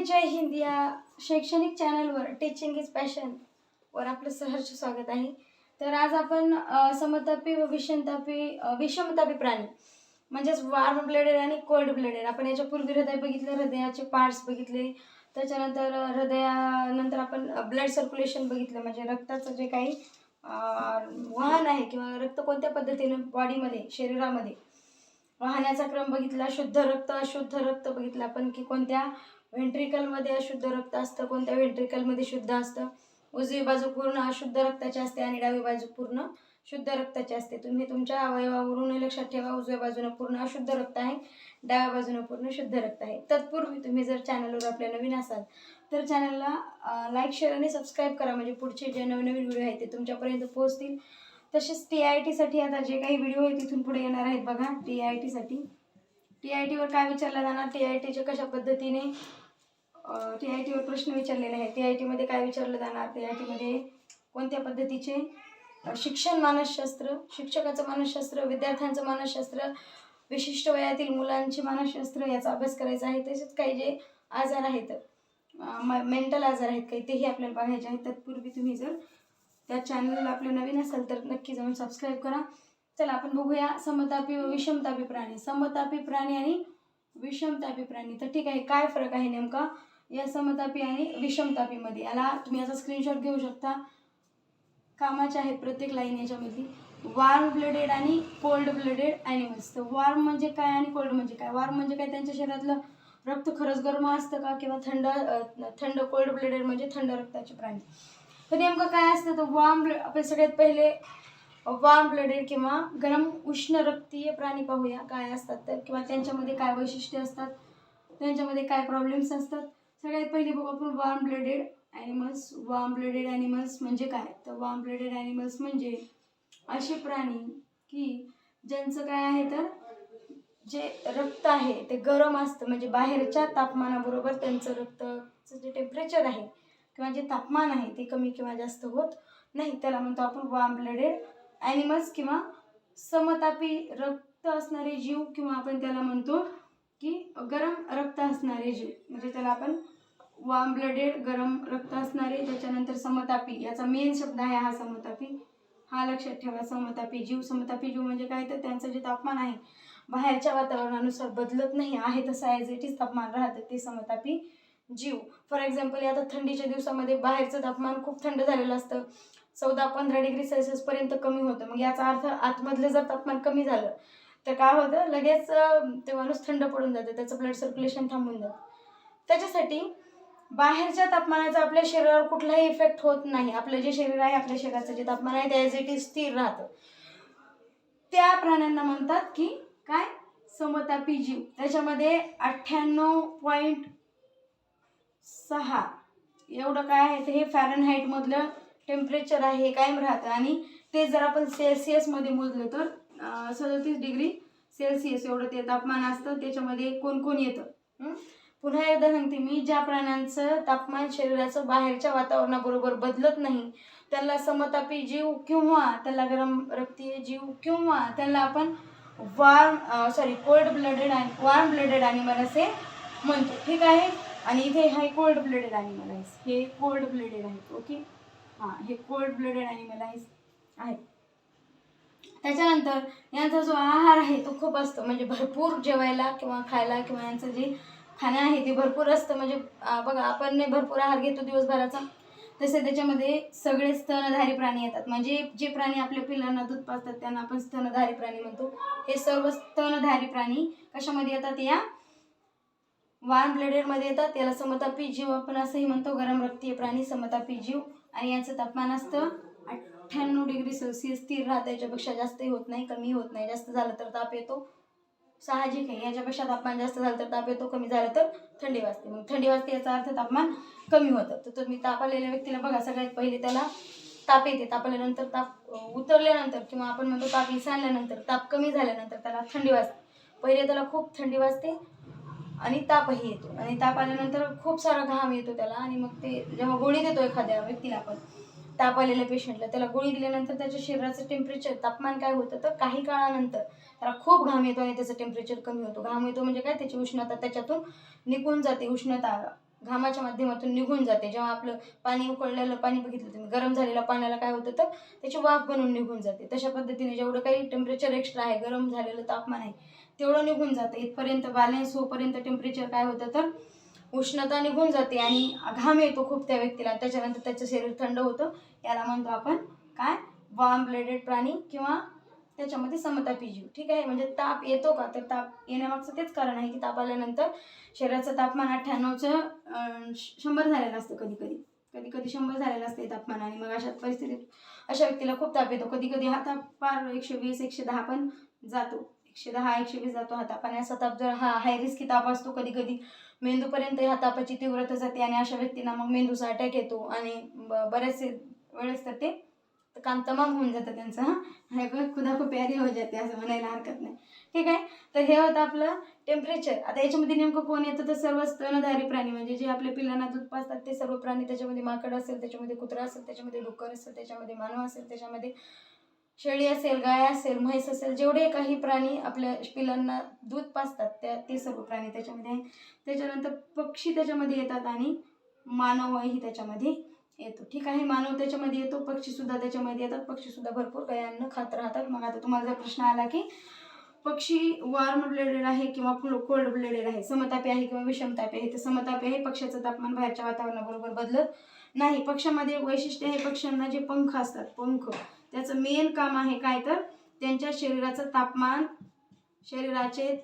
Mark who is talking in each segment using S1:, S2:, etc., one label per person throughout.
S1: जय हिंद या शैक्षणिक चॅनलवर टीचिंग इज पॅशन वर आपलं सहर्ष स्वागत आहे। तर आज आपण समतापी व विषमतापी प्राणी म्हणजेच वार्म ब्लडेड आणि कोल्ड ब्लडेड आपण याच्यापूर्वी हृदय बघितलं, हृदयाचे पार्ट्स बघितले, त्याच्यानंतर हृदयानंतर आपण ब्लड सर्क्युलेशन बघितलं, म्हणजे रक्ताचं जे काही वाहन आहे किंवा रक्त कोणत्या पद्धतीने बॉडीमध्ये शरीरामध्ये वाहण्याचा क्रम बघितला। शुद्ध रक्त अशुद्ध रक्त बघितलं आपण की कोणत्या व्हेंट्रिकलमध्ये अशुद्ध रक्त असतं, कोणत्या व्हेंट्रिकलमध्ये शुद्ध असतं। उजवी बाजू पूर्ण अशुद्ध रक्ताची असते आणि डावी बाजू पूर्ण शुद्ध रक्ताची असते। तुम्ही तुमच्या अवयवावरून लक्षात ठेवा, उजव्या बाजूने पूर्ण अशुद्ध रक्त आहे, डाव्या बाजूने पूर्ण शुद्ध रक्त आहे। तत्पूर्वी तुम्ही जर चॅनलवर आपल्या नवीन असाल तर चॅनलला लाईक शेअर आणि सबस्क्राईब करा, म्हणजे पुढचे जे नवीन व्हिडिओ आहेत ते तुमच्यापर्यंत पोहोचतील। तसेच TIT आता जे काही व्हिडिओ आहे तिथून पुढे येणार आहेत बघा। TITवर काय विचारलं जाणार, TITचे कशा पद्धतीने TITवर प्रश्न विचारलेले आहेत, TITमध्ये काय विचारलं जाणार, TITमध्ये कोणत्या पद्धतीचे शिक्षण मानसशास्त्र, शिक्षकाचं मानसशास्त्र, विद्यार्थ्यांचं मानसशास्त्र, विशिष्ट वयातील मुलांचे मानसशास्त्र याचा अभ्यास करायचा आहे। तसेच काही जे आजार आहेत मेंटल आजार आहेत काही तेही आपल्याला बघायचे आहेत। तत्पूर्वी तुम्ही जर त्या चॅनलला आपले नवीन असाल तर नक्की जाऊन सबस्क्राईब करा। चला आपण बघूया समतापी व विषमतापी प्राणी, समतापी प्राणी आणि विषमतापी प्राणी। तर ठीक आहे, काय फरक आहे नेमका या समतापी आणि विषमतापीमध्ये, याला तुम्ही याचा स्क्रीनशॉट घेऊ शकता, कामाचे आहेत प्रत्येक लाईन याच्यामध्ये। वार्म ब्लडेड आणि कोल्ड ब्लडेड ॲनिमल्स। तर वार्म म्हणजे काय आणि कोल्ड म्हणजे काय? वार्म म्हणजे काय, त्यांच्या शरीरातलं रक्त खरंच गरम असतं का, किंवा थंड कोल्ड ब्लडेड म्हणजे थंड रक्ताचे प्राणी। तर नेमकं काय असतं तर आपण सगळ्यात पहिले वार्म ब्लडेड किंवा गरम उष्ण रक्तीय प्राणी पाहूया काय असतात तर, किंवा त्यांच्यामध्ये काय वैशिष्ट्ये असतात, त्यांच्यामध्ये काय प्रॉब्लेम्स असतात। सगळ्यात पहिले बघू आपण warm blooded animals. Warm blooded animals म्हणजे काय, तर वार्म ब्लडेड ॲनिमल्स म्हणजे असे प्राणी की ज्यांचं काय आहे तर जे रक्त आहे ते गरम असतं, म्हणजे बाहेरच्या तापमानाबरोबर त्यांचं रक्ताचं जे टेम्परेचर आहे किंवा जे तापमान आहे ते कमी किंवा जास्त होत नाही, त्याला म्हणतो आपण वार्म ब्लडेड ॲनिमल्स किंवा समतापी रक्त असणारे जीव, किंवा आपण त्याला म्हणतो की गरम रक्त असणारे जीव, म्हणजे त्याला आपण वार्म ब्लडेड गरम रक्त असणारे। त्याच्यानंतर समतापी, याचा मेन शब्द आहे हा समतापी, हा लक्षात ठेवा। समतापी जीव म्हणजे काय तर त्यांचं जे तापमान आहे बाहेरच्या वातावरणानुसार बदलत नाही, आहे तसं ॲज इट इज तापमान राहतं, ते समतापी जीव। फॉर एक्झाम्पल आता थंडीच्या दिवसामध्ये बाहेरचं तापमान खूप थंड झालेलं असतं, 14-15 डिग्री सेल्सिअस पर्यंत कमी होतं, मग याचा अर्थ आतमधलं जर तापमान कमी झालं तर काय होतं, लगेच ते माणूस थंड पडून जातं, त्याचं ब्लड सर्क्युलेशन थांबून जातं। त्याच्यासाठी बाहेरच्या तापमानाचा आपल्या शरीरावर कुठलाही इफेक्ट होत नाही, आपलं जे शरीर आहे आपल्या शरीराचं जे तापमान आहे ते ॲज इट इज स्थिर राहतं, त्या प्राण्यांना म्हणतात की काय, समतापी जीव। त्याच्यामध्ये 98.6 एवढं काय आहे, हे फॅरनहाईट मधलं टेम्परेचर आहे, हे कायम राहतं, आणि ते जर आपण सेल्सिअसमध्ये मोजलं तर 37 डिग्री सेल्सिअस एवढं ते तापमान असतं। त्याच्यामध्ये कोण येतं, पुन्हा एकदा सांगते मी, ज्या प्राण्यांचं तापमान शरीराचं बाहेरच्या वातावरणाबरोबर बदलत नाही त्याला समतापी जीव, किंवा त्याला गरम रक्तीय जीव, किंवा त्याला आपण कोल्ड ब्लडेड आणि वार्म ब्लडेड ॲनिमल असे म्हणतो, ठीक आहे। आणि इथे हे कोल्ड ब्लडेड ॲनिमल आहे, हे कोल्ड ब्लडेड आहेत, ओके, हां, हे कोल्ड ब्लडेड ॲनिमल आहे। त्याच्यानंतर यांचा जो आहार आहे तो खूप असतो, म्हणजे भरपूर जेवायला किंवा खायला, किंवा यांचं जे खाणं आहे ते भरपूर असतं, म्हणजे बघा आपण भरपूर आहार घेतो दिवसभराचा, तसे त्याच्यामध्ये सगळे स्तनधारी प्राणी येतात, म्हणजे जे प्राणी आपल्या पिल्लांना दूध पाजतात त्यांना आपण स्तनधारी प्राणी म्हणतो। हे सर्व स्तनधारी प्राणी कशामध्ये येतात, या वार्म ब्लडेडमध्ये येतात, याला समतापी जीव आपण असंही म्हणतो, गरम रक्तीय प्राणी समतापी जीव। आणि यांचं तापमान असतं 98 डिग्री सेल्सिअस, स्थिर राहतं, याच्यापेक्षा जास्तही होत नाही कमी होत नाही, जास्त झालं तर ताप येतो, साहजिक आहे, याच्यापेक्षा तापमान जास्त झालं तर ताप येतो, कमी झालं तर थंडी वाजते, मग थंडी वाजते याचा अर्थ तापमान कमी होतं। तर तुम्ही ताप आलेल्या व्यक्तीला बघा, सगळ्यात पहिले त्याला ताप येते, ताप आल्यानंतर ताप उतरल्यानंतर, किंवा आपण म्हणतो ताप विसरल्यानंतर, ताप कमी झाल्यानंतर त्याला थंडी वाजते, पहिले त्याला खूप थंडी वाजते आणि तापही येतो, आणि ताप आल्यानंतर खूप सारा घाम येतो त्याला, आणि मग ते जेव्हा गोळी देतो एखाद्या व्यक्तीला आपण, ताप आलेल्या पेशंटला, त्याला गोळी दिल्यानंतर त्याच्या शरीराचं टेम्परेचर तापमान काय होतं तर काही काळानंतर त्याला खूप घाम येतो आणि त्याचं टेम्परेचर कमी होतो। घाम येतो म्हणजे काय, त्याची उष्णता त्याच्यातून निघून जाते, घामाच्या माध्यमातून निघून जाते. जेव्हा आपलं पाणी उकळलेलं पाणी बघितलं तुम्ही, गरम झालेल्या पाण्याला काय होतं तर त्याची वाफ बनवून निघून जाते. तशा पद्धतीने जेवढं काही टेम्परेचर एक्स्ट्रा आहे, गरम झालेलं तापमान आहे तेवढं निघून जातं. इथपर्यंत बॅलन्स होईपर्यंत टेम्परेचर काय होतं तर उष्णता निघून जाते आणि घाम येतो खूप त्या व्यक्तीला. त्याच्यानंतर त्याचं शरीर थंड होतं. याला म्हणतो आपण काय, वॉर्म ब्लडेड प्राणी किंवा त्याच्यामध्ये समतापी जीव. ठीक आहे. म्हणजे ताप येतो का, तर ताप येण्यामागचं तेच कारण आहे की ताप आल्यानंतर शरीराचं तापमान 98चं 100 झालेलं असतं. कधी कधी 100 झालेलं असते तापमान. आणि मग अशा परिस्थितीत अशा व्यक्तीला खूप ताप येतो. कधी कधी हा ताप फार 120 110 पण जातो. 110 120 जातो हा ताप. आणि असा ताप जर हा हाय रिस्की ताप असतो, कधी कधी मेंदूपर्यंत ह्या तापाची तीव्रता जाते आणि अशा व्यक्तींना मग मेंदूचा अटॅक येतो आणि बरेचसे वेळेस तर ते काम तमाम होऊन जातं त्यांचं. हां, खुदा को प्यारी हो जाते असं म्हणायला हरकत नाही. ठीक आहे. तर हे होतं आपलं टेम्परेचर. आता याच्यामध्ये नेमकं कोण येतं तर सर्व स्तनधारी प्राणी, म्हणजे जे आपल्या पिल्लांना दूध पाजतात ते सर्व प्राणी. त्याच्यामध्ये माकड असेल, त्याच्यामध्ये कुत्रा असेल, त्याच्यामध्ये डुक्कर असेल, त्याच्यामध्ये मानव असेल, त्याच्यामध्ये शेळी असेल, गाय असेल, म्हैस असेल, जेवढे काही प्राणी आपल्या पिल्लांना दूध पाजतात ते सर्व प्राणी त्याच्यामध्ये आहे. त्याच्यानंतर पक्षी त्याच्यामध्ये येतात आणि मानवही त्याच्यामध्ये येतो. ठीक आहे. मानव त्याच्यामध्ये येतो, पक्षीसुद्धा त्याच्यामध्ये येतात. पक्षीसुद्धा भरपूर काही अन्न खात राहतात. मग आता तुम्हाला जर प्रश्न आला की पक्षी वॉर्म ब्लडेड आहे किंवा कोल्ड ब्लडेड आहे, समतापी आहे किंवा विषमतापी आहे, तर समतापी आहे. पक्ष्याचं तापमान बाहेरच्या वातावरणाबरोबर बदलत नाही. पक्ष्यामध्ये एक वैशिष्ट्य आहे, पक्ष्यांना जे पंख असतात, पंख त्याचं मेन काम आहे काय तर त्यांच्या शरीराचे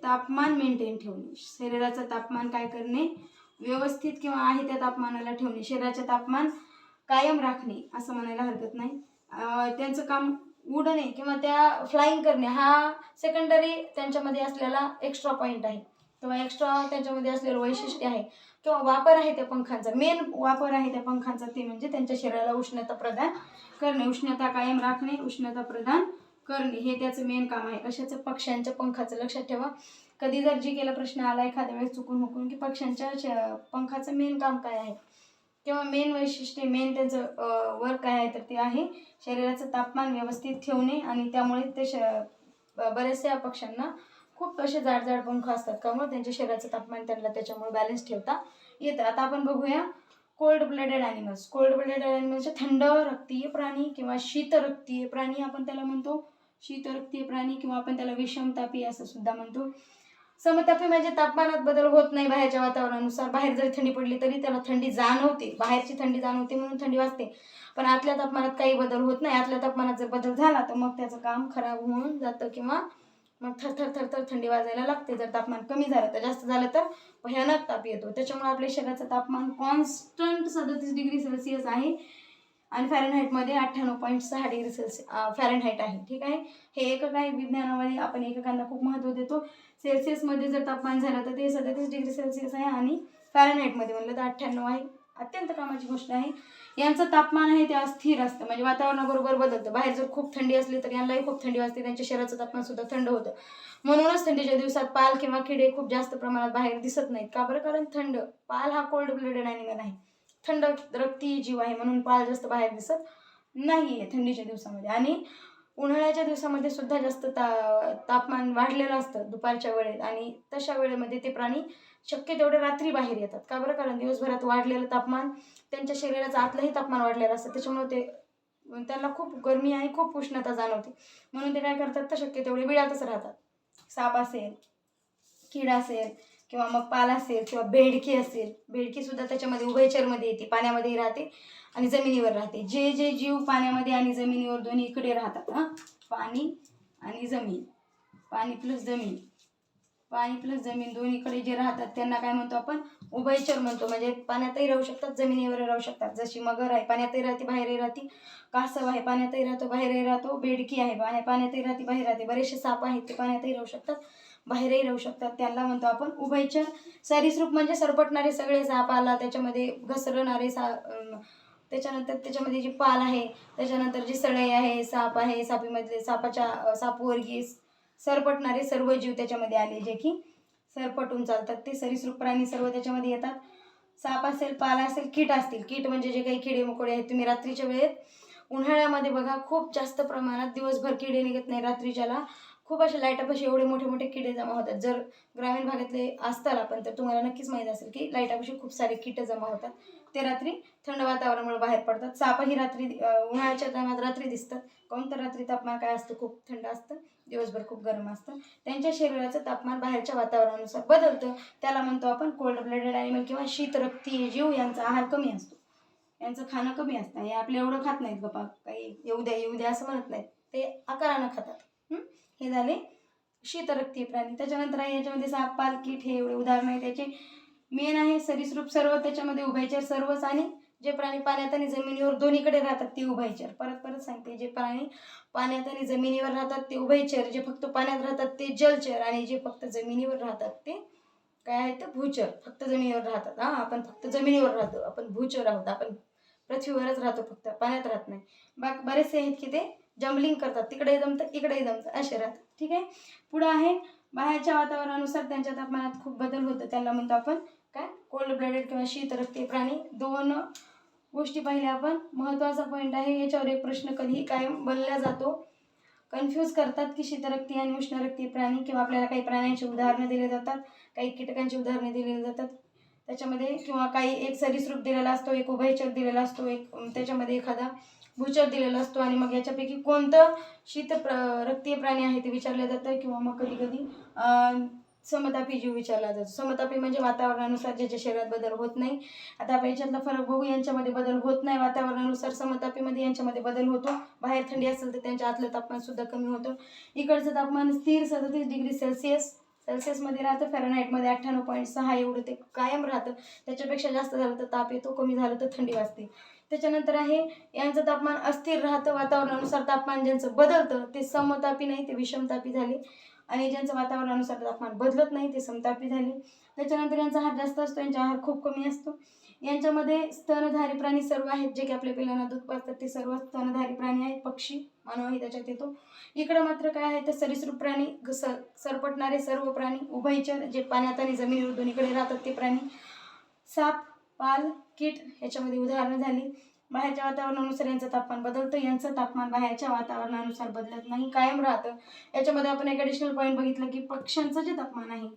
S1: तापमान मेंटेन ठेवणे. शरीराचं तापमान काय करणे, व्यवस्थित किंवा आहे त्या तापमानाला ठेवणे. शरीराचे तापमान कायम राखणे असं म्हणायला हरकत नाही. त्यांचं काम उडणे किंवा त्या फ्लाईंग करणे हा सेकंडरी त्यांच्यामध्ये असलेला एक्स्ट्रा पॉईंट आहे किंवा एक्स्ट्रा त्यांच्यामध्ये असलेलं वैशिष्ट्य आहे किंवा वापर आहे त्या पंखांचा. मेन वापर आहे त्या पंखांचा ते म्हणजे त्यांच्या शरीराला उष्णता प्रदान करणे, उष्णता कायम राखणे, उष्णता प्रदान करणे, हे त्याचं मेन काम आहे. कशाचं, पक्ष्यांच्या पंखाचं. लक्षात ठेवा, कधी जर जी केला प्रश्न आला एखाद्या वेळेस चुकून हुकून की पक्ष्यांच्या पंखाचं मेन काम काय आहे किंवा मेन वैशिष्ट्य, मेन त्याचं वर्क काय आहे, तर ते आहे शरीराचं तापमान व्यवस्थित ठेवणे. आणि त्यामुळे ते बऱ्याचशा पक्ष्यांना खूप असे जाड जाड पंख असतात, त्यामुळे त्यांच्या शरीराचं तापमान त्यांना त्याच्यामुळे बॅलन्स ठेवता येतं. आता आपण बघूया cold blooded animals. Cold blooded ॲनिमल्सचे थंड रक्तीय प्राणी किंवा शीतरक्तीय प्राणी आपण त्याला म्हणतो. शीतरक्तीय प्राणी किंवा आपण त्याला विषमतापी असं सुद्धा म्हणतो. समतापी म्हणजे तापमानात बदल होत नाही बाहेरच्या वातावरणानुसार. बाहेर जरी थंडी पडली तरी त्याला थंडी जाणवते, बाहेरची थंडी जाणवते म्हणून थंडी वाजते, पण आतल्या तापमानात काही बदल होत नाही. आतल्या तापमानात जर बदल झाला तर मग त्याचं काम खराब होऊन जातं किंवा मग थरथर थरथर थंडी वाजायला लागते. जर तापमान कमी झालं तर, जास्त झालं तर भयानक ताप येतो. त्याच्यामुळे आपल्या शरीराचं तापमान कॉन्स्टंट 37 डिग्री सेल्सिअस आहे आणि फॅरनहाईटमध्ये 98.6 डिग्री फॅरनहाईट आहे. ठीक आहे. हे एकक आहे. विज्ञानामध्ये आपण एककांना खूप महत्त्व देतो. सेल्सिअसमध्ये जर तापमान झालं तर ते 37 डिग्री सेल्सिअस आहे आणि फॅरनहाईटमध्ये म्हणलं तर 98 आहे. अत्यंत कामाची गोष्ट आहे. यांचं तापमान आहे ते अस्थिर असतं, म्हणजे वातावरणाबरोबर बदलतं. बाहेर जर खूप थंडी असली तर यांनाही खूप थंडी वाजते, त्यांच्या शरीराचं तापमान सुद्धा थंड होतं. म्हणूनच थंडीच्या दिवसात पाल किंवा किडे खूप जास्त प्रमाणात बाहेर दिसत नाहीत. का बरं, कारण पाल हा कोल्ड ब्लडेड ॲनिमल आहे, थंड रक्तीय जीव आहे, म्हणून पाल जास्त बाहेर दिसत नाही आहे थंडीच्या दिवसामध्ये. आणि उन्हाळ्याच्या दिवसामध्ये सुद्धा जास्त तापमान वाढलेलं असतं दुपारच्या वेळेत, आणि तशा वेळेमध्ये ते प्राणी शक्य तेवढे रात्री बाहेर येतात. का बरं, कारण दिवसभरात वाढलेलं तापमान त्यांच्या शरीराचं आतलंही तापमान वाढलेलं असतं, त्याच्यामुळे त्यांना खूप गरमी आणि खूप उष्णता जाणवते. म्हणून ते काय करतात तर शक्य तेवढे बिळातच राहतात. साप असेल, किडा असेल किंवा मग पाल असेल किंवा बेडकी असेल, बेडकीसुद्धा त्याच्यामध्ये उभयचरमध्ये येते, पाण्यामध्येही राहते आणि जमिनीवर राहते. जे जे जीव पाण्यामध्ये आणि जमिनीवर दोन्हीकडे राहतात, पाणी आणि जमीन, पाणी प्लस जमीन दोन्हीकडे जे राहतात त्यांना काय म्हणतो आपण, उभयचर म्हणतो. म्हणजे पाण्यातही राहू शकतात, जमिनीवर राहू शकतात. जशी मगर आहे, पाण्यातही राहते बाहेरही राहते. कासव आहे, पाण्यातही राहतो बाहेरही राहतो. बेडकी आहे, पाण्यातही राहते बाहेर राहते. बरेचसे साप आहेत ते पाण्यातही राहू शकतात बाहेरही राहू शकतात, त्याला म्हणतो आपण उभयचर. सरीसृप म्हणजे सरपटणारे सगळे साप आला, त्याच्यामध्ये घसरणारे त्याच्यानंतर त्याच्यामध्ये जे पाल आहे, त्याच्यानंतर जी सळई आहे, साप आहे, सापीमधले सापवर्गीय सरपटणारे सर्व जीव त्याच्यामध्ये आले, जे की सरपटून चालतात, ते सरीसृप प्राणी सर्व त्याच्यामध्ये येतात. साप असेल, पाल असेल, कीट असतील. कीट म्हणजे जे काही किडे मकोडे आहेत. तुम्ही रात्रीच्या वेळेत उन्हाळ्यामध्ये बघा खूप जास्त प्रमाणात दिवसभर किडे निघत नाही, रात्रीच्याला खूप असे लाईटापाशी एवढे मोठे मोठे किडे जमा होतात. जर ग्रामीण भागातले असताल आपण तर तुम्हाला नक्कीच माहीत असेल की लाईटापाशी खूप सारे किडे जमा होतात. ते रात्री थंड वातावरणामुळे बाहेर पडतात. सापही रात्री उन्हाळ्याच्या टायमात रात्री दिसतात. काऊन तर रात्री तापमान काय असतं, खूप थंड असतं, दिवसभर खूप गरम असतं. त्यांच्या शरीराचं तापमान बाहेरच्या वातावरणानुसार बदलतं. त्याला म्हणतो आपण कोल्ड ब्लडेड ॲनिमल किंवा शीतरक्तीय जीव. यांचा आहार कमी असतो, यांचं खाणं कमी असतं. हे आपलं एवढं खात नाहीत गप्पा, काही येऊ द्या असं म्हणत नाहीत, ते आकारानं खातात. हे झाले शीतरक्तीय प्राणी. त्याच्यानंतर आहे याच्यामध्ये साप, पाल, कीट हे एवढे उदाहरण आहे त्याचे. मेन आहे सरीसृप सर्व, त्याच्यामध्ये उभयचर सर्वच. आणि जे प्राणी पाण्यात आणि जमिनीवर दोन्हीकडे राहतात ते उभयचर. परत सांगते, जे प्राणी पाण्यात आणि जमिनीवर राहतात ते उभयचर, जे फक्त पाण्यात राहतात ते जलचर, आणि जे फक्त जमिनीवर राहतात ते काय आहे तर भूचर. फक्त जमिनीवर राहतात. आपण फक्त जमिनीवर राहतो, आपण भूचर आहोत, आपण पृथ्वीवरच राहतो, फक्त पाण्यात राहत नाही. बरेचसे आहेत की ते जम्बलिंग करतात, तिकडे जमतं इकडेही जमतं, असे राहतात. ठीक आहे. पुढं आहे बाहेरच्या वातावरणानुसार त्यांच्या तापमानात खूप बदल होतो, त्याला म्हणतो आपण काय कोल्ड ब्लडेड किंवा शीतरक्तीय प्राणी. 2 गोष्टी पाहिल्या आपण. महत्त्वाचा पॉईंट आहे, याच्यावर एक प्रश्न कधीही कायम बनला जातो. कन्फ्यूज करतात की शीतरक्तीय आणि उष्णरक्तीय प्राणी, किंवा आपल्याला काही प्राण्यांची उदाहरणं दिली जातात, काही कीटकांची उदाहरणे दिलेली जातात त्याच्यामध्ये, किंवा काही एक सरीसृप दिलेला असतो, एक उभयचर दिलेला असतो, एक त्याच्यामध्ये एखादा भूचर दिलेला असतो, आणि मग याच्यापैकी कोणतं रक्तीय प्राणी आहे ते विचारलं जातं. किंवा मग कधी कधी समतापी जीव विचारला जातो. समतापी म्हणजे वातावरणानुसार ज्याच्या शरीरात बदल होत नाही. आता आपण याच्यातला फरक बघू. यांच्यामध्ये बदल होत नाही वातावरणानुसार. समतापीमध्ये यांच्यामध्ये बदल होतो. बाहेर थंडी असेल तर त्यांच्या आतलं तापमान सुद्धा कमी होतं. इकडचं तापमान स्थिर 37 डिग्री सेल्सिअसमध्ये राहतं. फॅरनहाईटमध्ये 98.6 एवढं ते कायम राहतं. त्याच्यापेक्षा जास्त झालं तर ताप येतो, कमी झालं तर थंडी वाजते. त्याच्यानंतर आहे यांचं तापमान अस्थिर राहतं. वातावरणानुसार तापमान ज्यांचं बदलतं ते समतापी नाही, ते विषमतापी झाले. आणि ज्यांचं वातावरणानुसार तापमान बदलत नाही ते समतापी झाले. त्याच्यानंतर यांचा आहार जास्त असतो, यांचा आहार खूप कमी असतो. यांच्यामध्ये स्तनधारी प्राणी सर्व आहेत, जे की आपल्या पिल्लांना दूध पाजतात ते सर्व स्तनधारी प्राणी आहेत. पक्षी, मानवही त्याच्यात येतो. इकडं मात्र काय आहे तर सरीसृप प्राणी, सरपटणारे सर्व प्राणी, उभयचर जे पाण्यात आणि जमिनीवर दोन्हीकडे राहतात ते प्राणी, साप, पाल, कीट ह्याच्यामध्ये उदाहरणं झाली. बाहेरच्या वातावरणानुसार यांचं तापमान बदलतं. यांचं तापमान बाहेरच्या वातावरणानुसार बदलत नाही, कायम राहतं. याच्यामध्ये आपण एक ॲडिशनल पॉईंट बघितलं की पक्ष्यांचं जे तापमान आहे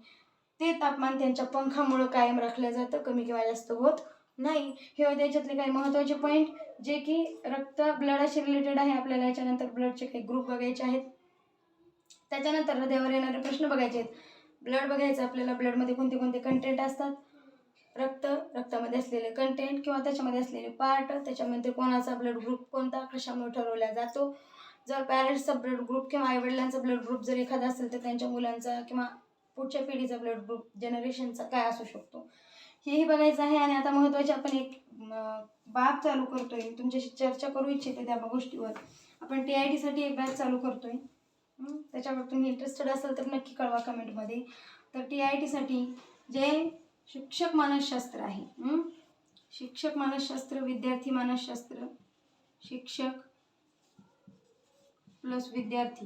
S1: ते तापमान त्यांच्या पंखामुळं कायम राखलं जातं, कमी किंवा जास्त होत नाही. हे होते याच्यातले काही महत्त्वाचे पॉईंट, जे की रक्त ब्लडाशी रिलेटेड आहे. आपल्याला याच्यानंतर ब्लडचे काही ग्रुप बघायचे आहेत. त्याच्यानंतर हृदयावर येणारे प्रश्न बघायचे आहेत. ब्लड बघायचं आपल्याला. ब्लडमध्ये कोणते कोणते कंटेंट असतात. रक्तामध्ये असलेले कंटेंट किंवा त्याच्यामध्ये असलेले पार्ट, त्याच्यामध्ये कोणाचा ब्लड ग्रुप कोणता कशामुळे ठरवला जातो. जर पॅरेंट्सचा ब्लड ग्रुप किंवा आईवडिलांचा ब्लड ग्रुप जर एखादा असेल तर त्यांच्या मुलांचा किंवा पुढच्या पिढीचा ब्लड ग्रुप जनरेशनचा काय असू शकतो, हेही बघायचं आहे. आणि आता महत्त्वाचे आपण एक बाब चालू करतोय, तुमच्याशी चर्चा करू इच्छिते त्या गोष्टीवर. आपण TIT साठी एक बॅच चालू करतोय. त्याच्यावर तुम्ही इंटरेस्टेड असाल तर नक्की कळवा कमेंटमध्ये. तर TIT साठी जे शिक्षक मानसशास्त्र आहे, शिक्षक मानसशास्त्र, विद्यार्थी मानसशास्त्र, शिक्षक प्लस विद्यार्थी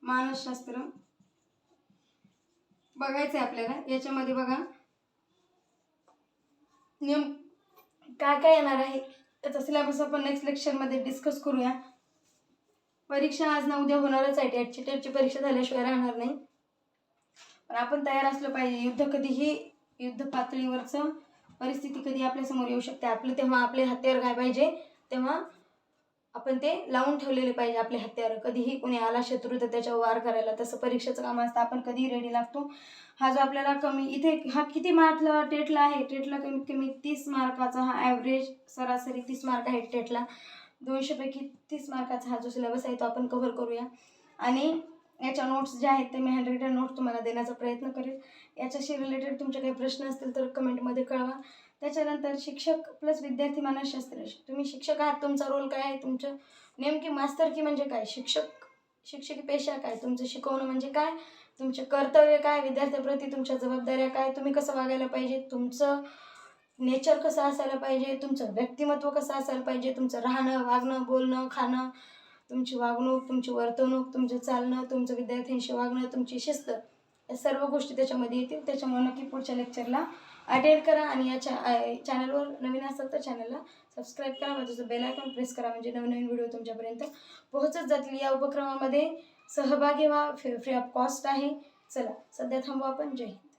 S1: मानसशास्त्र बघायचं आहे आपल्याला. याच्यामध्ये बघा काय काय येणार आहे त्याचा सिलेबस आपण नेक्स्ट लेक्चरमध्ये डिस्कस करूया. परीक्षा आज ना उद्या होणारच आहे. टेटची परीक्षा झाल्याशिवाय राहणार नाही. पण आपण तयार असलं पाहिजे. युद्ध पातळीवरचं परिस्थिती कधी आपल्यासमोर येऊ शकते. तेव्हा आपले हत्यार काय पाहिजे, तेव्हा आपण ते लावून ठेवलेले पाहिजे आपले हत्यार. कधीही कोणी आला शत्रू तर त्याच्यावर वार करायला. तसं परीक्षेचं काम असतं, आपण कधीही रेडी लागतो. हा जो आपल्याला हा किती मार्कला टेटला आहे, टेटला कमीत कमी 30 मार्काचा हा ॲव्हरेज सरासरी 30 मार्क आहे टेटला. 200 पैकी 30 मार्काचा हा जो सिलेबस आहे तो आपण कव्हर करूया. आणि याच्या नोट्स ज्या आहेत ते मी हँडरिटन नोट्स तुम्हाला देण्याचा प्रयत्न करेल. याच्याशी रिलेटेड तुमचे काही प्रश्न असतील तर कमेंटमध्ये कळवा. त्याच्यानंतर शिक्षक प्लस विद्यार्थी मानसशास्त्र. तुम्ही शिक्षक आहात, तुमचा रोल काय आहे, तुमचं नेमकी मास्तरकी म्हणजे काय, शिक्षकी पेशा काय, तुमचं शिकवणं म्हणजे काय, तुमचे कर्तव्य काय, विद्यार्थ्याप्रती तुमच्या जबाबदाऱ्या काय, तुम्ही कसं वागायला पाहिजे, तुमचं नेचर कसं असायला पाहिजे, तुमचं व्यक्तिमत्व कसं असायला पाहिजे, तुमचं राहणं, वागणं, बोलणं, खाणं, तुमची वागणूक, तुमची वर्तणूक, तुमचं चालणं, तुमचं विद्यार्थ्यांशी वागणं, तुमची शिस्त, या सर्व गोष्टी त्याच्यामध्ये येतील. त्याच्यामुळे नक्की पुढच्या लेक्चरला अटेंड करा आणि या चॅनलवर नवीन असाल तर चॅनलला सबस्क्राईब करा, माझं बेल आयकॉन प्रेस करा, म्हणजे नवनवीन व्हिडिओ तुमच्यापर्यंत पोहोचत जातील. या उपक्रमामध्ये सहभागी व्हा, फ्री ऑफ कॉस्ट आहे. चला सध्या थांबू आपण. जय हिंद.